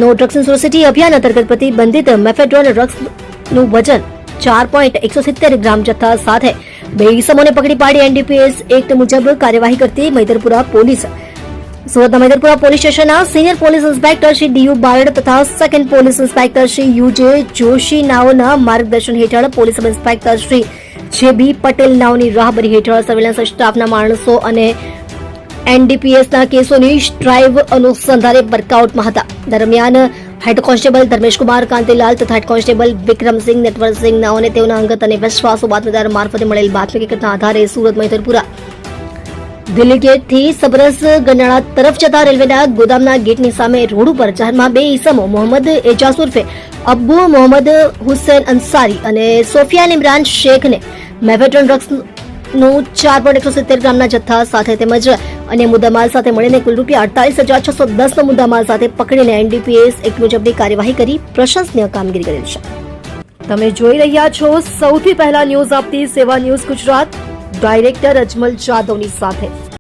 No drugs in society અભિયાન અંતર્ગત પ્રતિબંધિત મેફેડ્રોન ડ્રગ્સનું વજન 4.170 ગ્રામ જથ્થા સાથે 2 ઇસમોને પકડી પાડી એનડીપીએસ એક્ટ મુજબ કાર્યવાહી કરતી મૈદરપુરા પોલીસ સુરતના મૈદરપુરા પોલીસ સ્ટેશનના senior police inspector Shri D U Barad તથા second police inspector Shri U J Joshi નાઓના માર્ગદર્શન હેઠળ police sub inspector Shri J B Patel નાઓની રાહબરી હેઠળ સર્વેલન્સ સ્ટાફના માણસો અને એનડીપીએસના કેસોની ડ્રાઈવ અનુસંધાને વર્કઆઉટમાં હતા. દરમિયાન હેડ કોન્સ્ટેબલ ધર્મેશકુમાર કાંતિલાલ તથા હેડ કોન્સ્ટેબલ વિક્રમસિંહ નેટવરસિંહ નાઓને તેઓના અંગત અને વિશ્વાસુ બાતમીદાર મારફતે મળેલ બાતમી હકીકતના આધારે સુરત મૈદરપુરા દિલ્હી ગેટથી સબરસ ગરનાળા તરફ જતા રેલવેના ગોદામના ગેટની સામે રોડ ઉપર જાહેરમાં 2 ઇસમો મોહમ્મદ એજાઝ ઉર્ફે અબ્બુ મોહમ્મદ હુસૈન અંસારી અને સોફિયાન ઇમરાન શેખને મેફેડ્રોન ડ્રગ્સનું 4.170 ગ્રામના જથ્થા સાથે તેમજ અન્ય મુદ્દામાલ સાથે મળીને કુલ ₹48,610નો મુદ્દામાલ સાથે પકડીને એનડીપીએસ એક્ટ મુજબની કાર્યવાહી કરી પ્રશંસનીય કામગીરી કરેલ છે. તમે જોઈ રહ્યા છો સૌથી પહેલા ન્યૂઝ આપતી સેવા ન્યૂઝ ગુજરાત ડાયરેક્ટર અજમલ જાદવની સાથે.